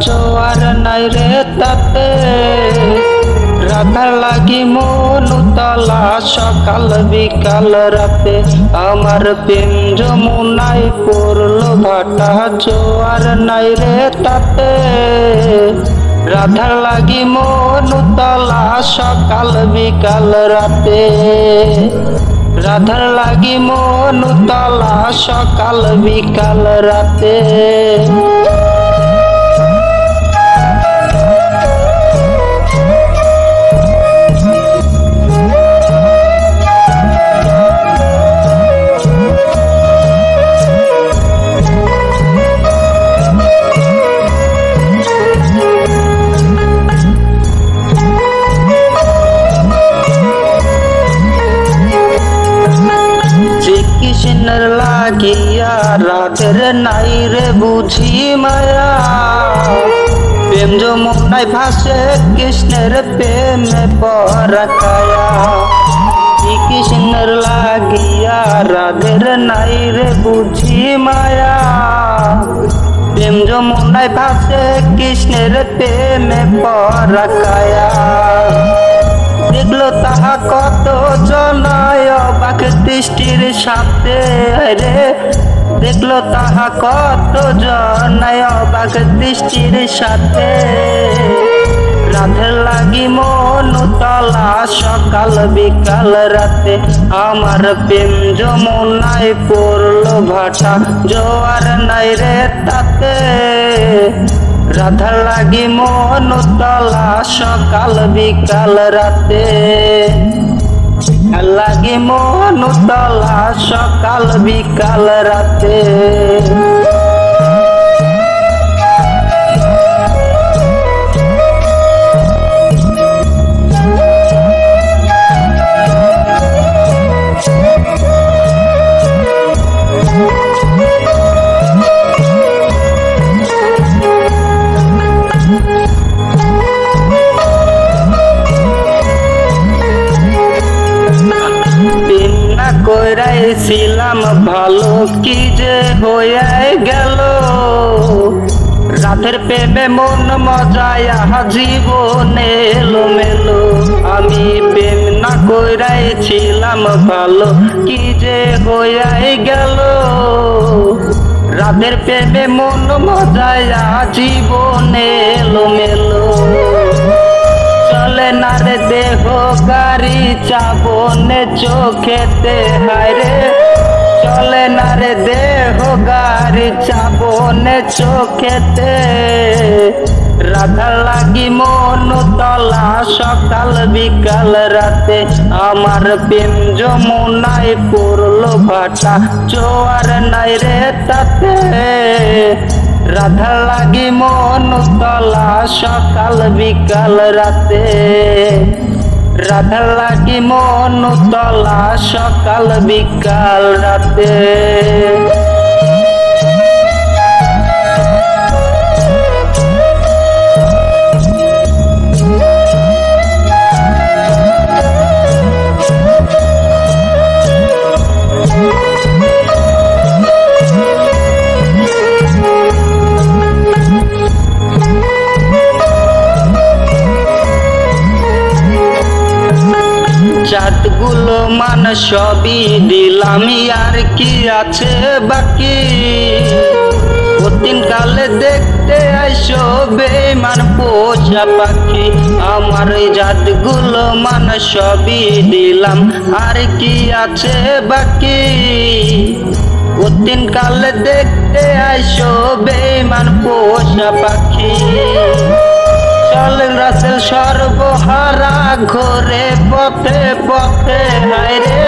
জোয়ার নাই রে তাতে, রাধার লাগি মন উতলা সকাল বিকাল রাতে, আমার প্রেম যমুনায় পড়লো ভাটা জোয়ার নাই রে তাতে, রাধার লাগি মন উতলা সকাল বিকাল রাতে, রাধার লাগি মন উতলা সকাল বিকাল রাতে। কৃষ্ণের লাগিয়া রাধের নাই রে বুঝি মায়া, প্রেম যমুনায় ভাসে কৃষ্ণের প্রেমে পরাকায়া, কৃষ্ণের লাগিয়া রাধের নাই রে বুঝি মায়া, প্রেম যমুনায় ভাসে কৃষ্ণের প্রেমে পরাকায়া, দেখলো তাহা কত জনায় অবাক দৃষ্টির সাথে রে, দেখলো তাহা কত জনায় অবাক দৃষ্টির সাথে, রাধের লাগি মন উতলা সকাল বিকাল রাতে, আমার প্রেম যমুনায় পড়লো ভাটা জোয়ার নাই রে তাতে, রাধার লাগি মন উতলা সকাল বিকাল রাতে, লাগি মন উতলা সকাল বিকাল রাতে। কইরাইছিলাম ভালো কি যে হয়ে গেল, রাধের প্রেমে মন মজায়া জীবনে এলো মেলো, আমি প্রেম না কইরাইছিলাম ভালো কি যে হয়ে গেল, রাধের প্রেমে মন মজায়া জীবনে এলো মেলো, চলে না রে দেহ গাড়ি চাবনে চোখেতে হায়রে, চলে না রে দেহ গাড়ি চাবনে চোখেতে, রাধার লাগি মন উতলা সকাল বিকাল রাতে, আমার প্রেম যমুনায় পড়লো ভাটা জোয়ার নাই রে তাতে, রাধার লাগি মন উতলা সকাল বিকাল রাতে, রাধার লাগি মন উতলা সকাল বিকাল রাতে। চাঁদগুলো মান সবই দিলাম আর কি আছে বাকি, দিন কালে দেখতে আইসো বেমান পোষা পাখি, আমার ওই জাতগুলো মান সবই দিলাম আর কি আছে বাকি, দিন কালে দেখতে আইসো বেমান পোষা পাখি, চলে রাসেল সর্বহারা ঘরে পথে পথে হায়রে,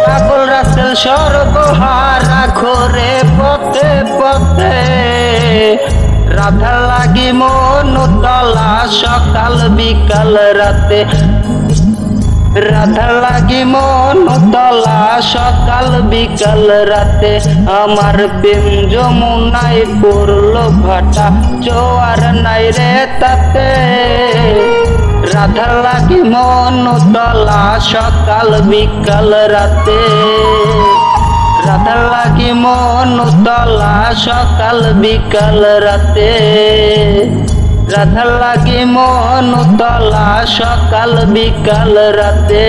পাগল রাসেল সর্বহারা ঘরে পথে পথে, রাধার লাগি মন উতলা সকাল বিকাল রাতে, রাধার লাগি মন উতলা সকাল বিকাল রাতে, আমার প্রেম যমুনায় পড়লো ভাটা জোয়ার নাই রে তাতে, রাধার লাগি মন উতলা সকাল বিকাল রাতে, রাধার লাগি মন উতলা সকাল বিকাল রাতে রাধার লাগি মন উতলা সকাল বিকাল রাতে।